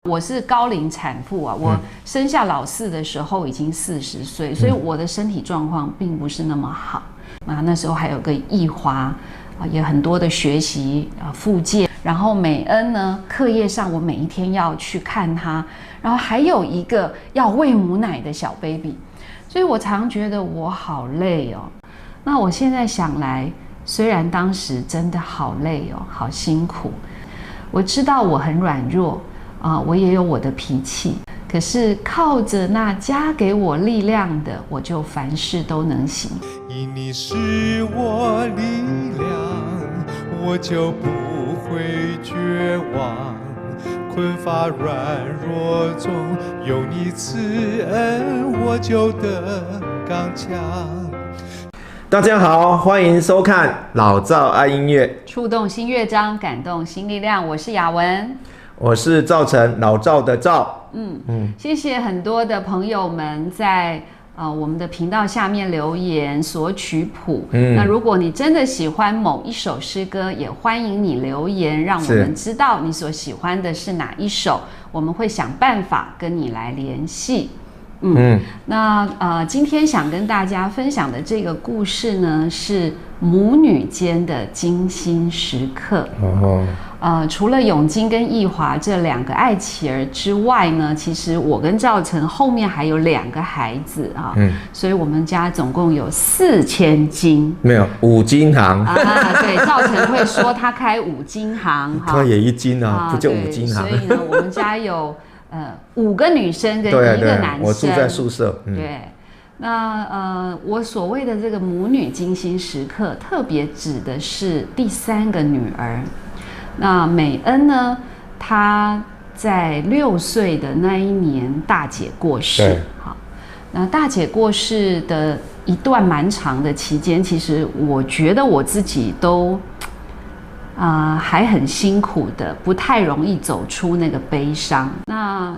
我是高龄产妇啊，我生下老四的时候已经40岁，所以我的身体状况并不是那么好啊。那时候还有个易华啊，也很多的学习啊复健，然后美恩呢，课业上我每一天要去看她，然后还有一个要喂母奶的小 baby， 所以我常觉得我好累哦。那我现在想来，虽然当时真的好累哦，好辛苦，我知道我很软弱。我也有我的脾气，可是靠着那加给我力量的，我就凡事都能行。因你是我力量，我就不会绝望。困乏软弱中，有你赐恩，我就得刚强。大家好，欢迎收看老赵爱音乐，触动新乐章，感动新力量。我是雅文。我是赵成，老赵的赵。谢谢很多的朋友们在我们的频道下面留言索取谱。那如果你真的喜欢某一首诗歌，也欢迎你留言，让我们知道你所喜欢的是哪一首，我们会想办法跟你来联系。那今天想跟大家分享的这个故事呢，是母女间的精心时刻。除了永金跟易华这两个爱妻儿之外呢，其实我跟赵成后面还有2个孩子啊，所以我们家总共有4000金，没有5金行对，赵成会说他开5金行，他也1金啊，不就5金行？所以呢，我们家有5个女生跟1个男生，我住在宿舍。对，那我所谓的这个母女精心时刻，特别指的是第3个女儿。那美恩呢，她在6岁的那一年，大姐过世。好，那大姐过世的一段蛮长的期间，其实我觉得我自己都还很辛苦的，不太容易走出那个悲伤。那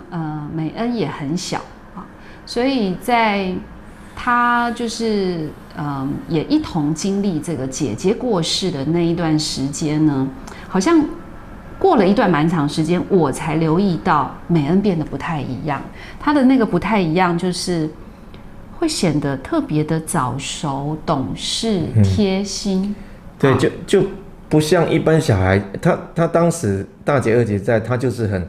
美恩也很小啊，所以在她就是也一同经历这个姐姐过世的那一段时间呢，好像过了一段蛮长时间，我才留意到美恩变得不太一样。她的那个不太一样，就是会显得特别的早熟、懂事、贴心。对，就不像一般小孩。他当时大姐二姐在，他就是很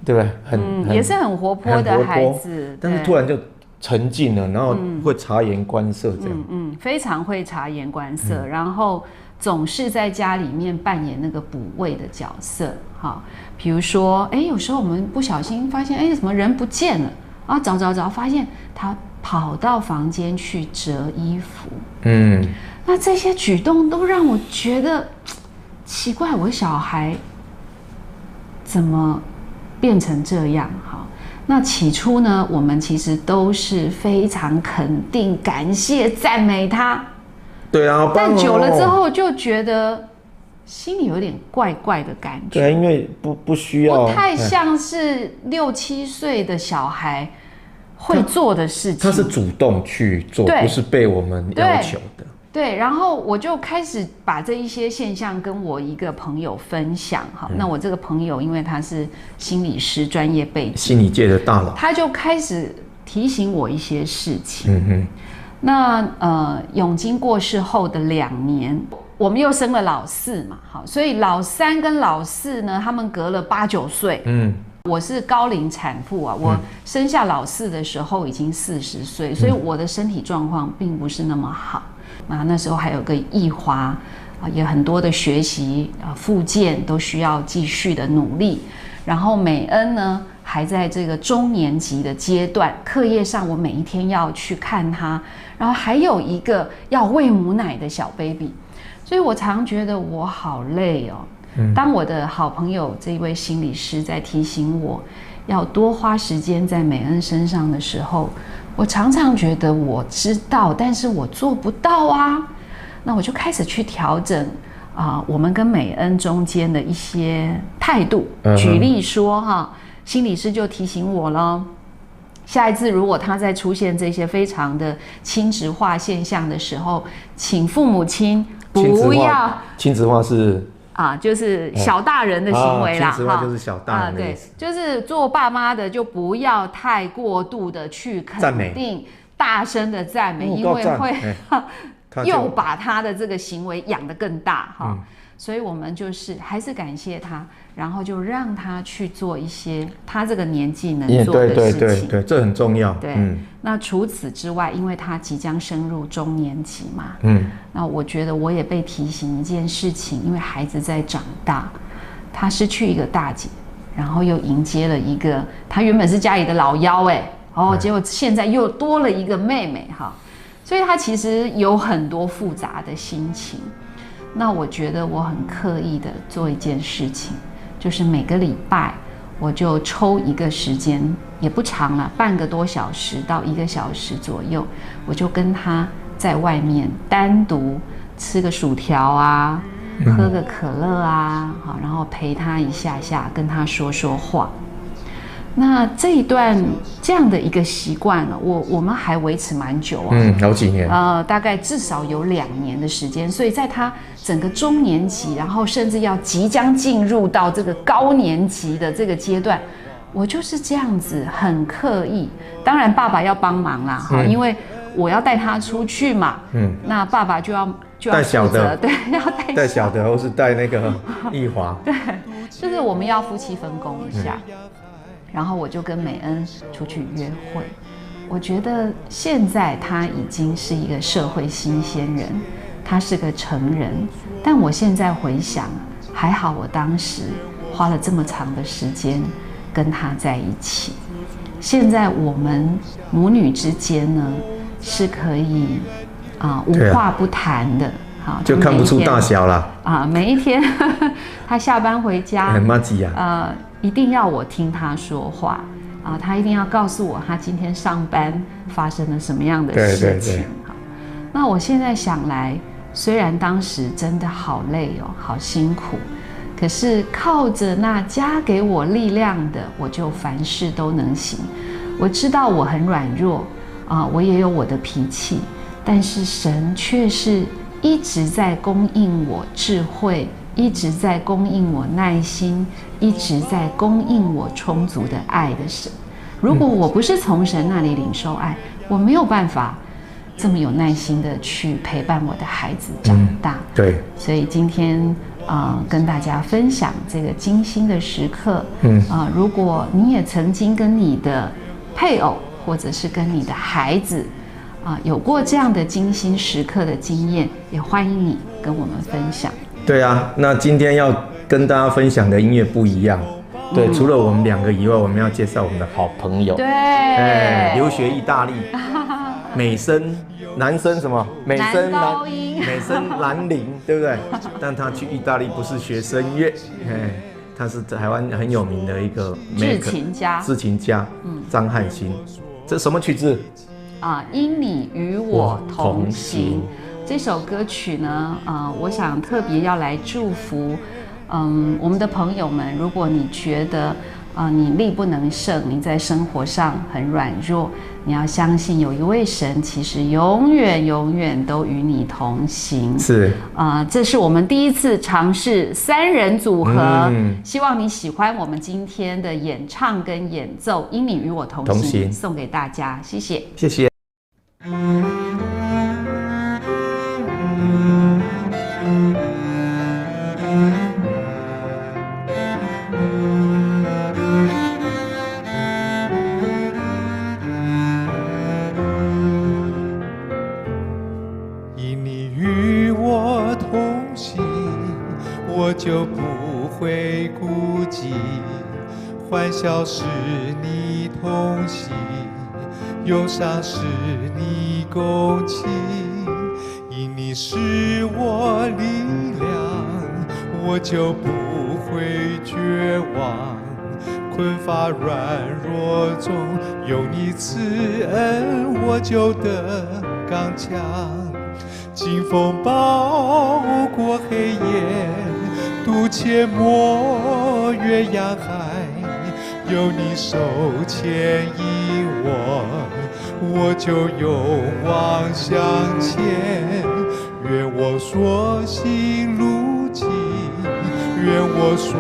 对不对？也是很活泼的孩子，但是突然就沉静了，然后会察言观色这样。非常会察言观色，然后总是在家里面扮演那个补位的角色。好，比如说，有时候我们不小心发现，怎么人不见了啊？找，发现他跑到房间去折衣服。那这些举动都让我觉得奇怪，我小孩怎么变成这样？好，那起初呢，我们其实都是非常肯定、感谢、赞美他。对啊，但久了之后就觉得心里有点怪怪的感觉。对，因为不需要，不太像是6、7岁的小孩会做的事情。他是主动去做，不是被我们要求的。对，然后我就开始把这一些现象跟我一个朋友分享。好，那我这个朋友因为他是心理师专业背景，心理界的大佬，他就开始提醒我一些事情。那永金过世后的2年，我们又生了老4嘛，好，所以老3跟老4呢，他们隔了8、9岁。我是高龄产妇啊，我生下老4的时候已经40岁，所以我的身体状况并不是那么好。那时候还有个易华也很多的学习复健都需要继续的努力。然后美恩呢，还在这个中年级的阶段，课业上我每一天要去看她，然后还有一个要喂母奶的小 baby， 所以我常觉得我好累哦。当我的好朋友这位心理师在提醒我要多花时间在美恩身上的时候，我常常觉得我知道，但是我做不到啊。那我就开始去调整我们跟美恩中间的一些态度。举例说心理师就提醒我了，下一次如果他再出现这些非常的亲职化现象的时候，请父母亲不要。亲职化是就是小大人的行为啦，秦始皇就是小大人的意思，对，就是做爸妈的就不要太过度的去肯定、大声的赞美，因为会又把他的这个行为养得更大哈。所以我们就是还是感谢他，然后就让他去做一些他这个年纪能做的事情。对，这很重要。对，那除此之外，因为他即将升入中年级嘛，那我觉得我也被提醒一件事情，因为孩子在长大，他失去一个大姐，然后又迎接了一个他原本是家里的老幺结果现在又多了一个妹妹哈，所以他其实有很多复杂的心情。那我觉得我很刻意的做一件事情，就是每个礼拜我就抽一个时间，也不长了，半个多小时到1个小时左右，我就跟他在外面单独吃个薯条啊，喝个可乐啊，好，然后陪他一下下，跟他说说话。那这一段这样的一个习惯呢，我们还维持蛮久好几年，大概至少有2年的时间。所以在他整个中年级，然后甚至要即将进入到这个高年级的这个阶段，我就是这样子很刻意。当然爸爸要帮忙啦，因为我要带他出去嘛，那爸爸就要带小的，对，要带小的，或是带那个易华，对，就是我们要夫妻分工一下。然后我就跟美恩出去约会，我觉得现在他已经是一个社会新鲜人，他是个成人，但我现在回想，还好我当时花了这么长的时间跟他在一起。现在我们母女之间呢，是可以无话不谈的，就看不出大小了每一天他下班回家，很麻吉一定要我听他说话他一定要告诉我他今天上班发生了什么样的事情。对，那我现在想来，虽然当时真的好累好辛苦，可是靠着那加给我力量的，我就凡事都能行。我知道我很软弱我也有我的脾气，但是神却是一直在供应我智慧，一直在供应我耐心，一直在供应我充足的爱的神。如果我不是从神那里领受爱，我没有办法这么有耐心的去陪伴我的孩子长大。对，所以今天跟大家分享这个精心的时刻。如果你也曾经跟你的配偶或者是跟你的孩子有过这样的精心时刻的经验，也欢迎你跟我们分享。对啊，那今天要跟大家分享的音乐不一样。对，除了我们2个以外，我们要介绍我们的好朋友。对，留学意大利，美声男生什么？美声高音，美声兰陵，对不对？但他去意大利不是学声乐，他是台湾很有名的一个制琴家，张汉兴。这什么曲子？因你与我同行。这首歌曲呢，我想特别要来祝福，我们的朋友们。如果你觉得你力不能胜，你在生活上很软弱，你要相信有一位神，其实永远永远都与你同行。是这是我们第一次尝试3人组合，希望你喜欢我们今天的演唱跟演奏。因你与我同行，送给大家，谢谢，谢谢。因你与我同行，我就不会孤寂，欢笑是你同行，忧伤是你共情。因你是我力量，我就不会绝望，困乏软弱中有你赐恩，我就得刚强。经风暴过黑夜，渡阡陌越洋海，有你手牵引我就勇往向前。愿我所行路径愿我所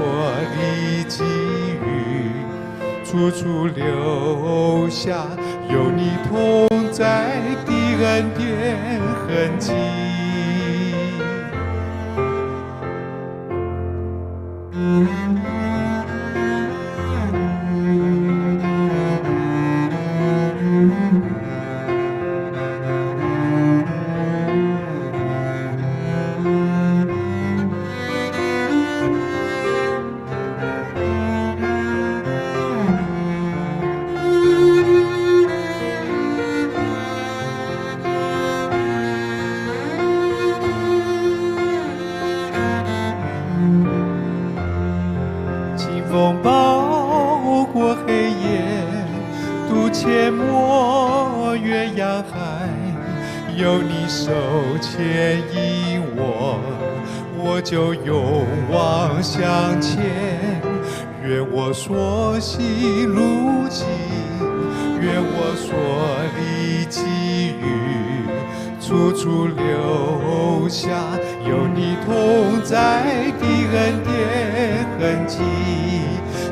历际遇，处处留下有你同在的恩典痕迹。风暴过黑夜，渡阡陌越洋海，有你手牵引我，我就勇往向前。愿我所行路径，愿我所历际遇，处处留下有你同在的恩典痕迹。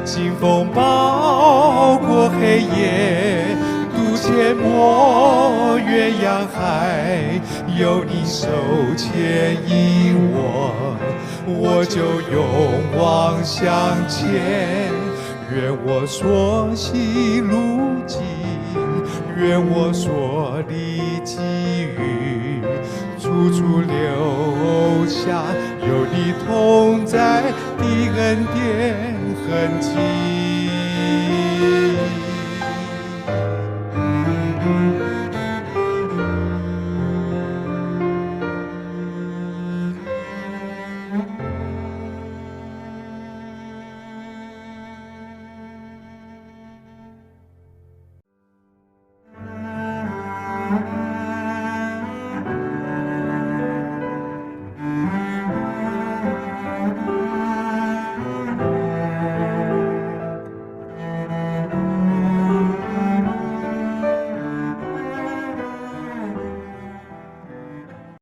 经风暴过黑夜，渡阡陌越洋海，有你手牵引我，我就勇往向前。愿我所行路径，愿我所历际遇，处处留下有你同在的恩典痕迹。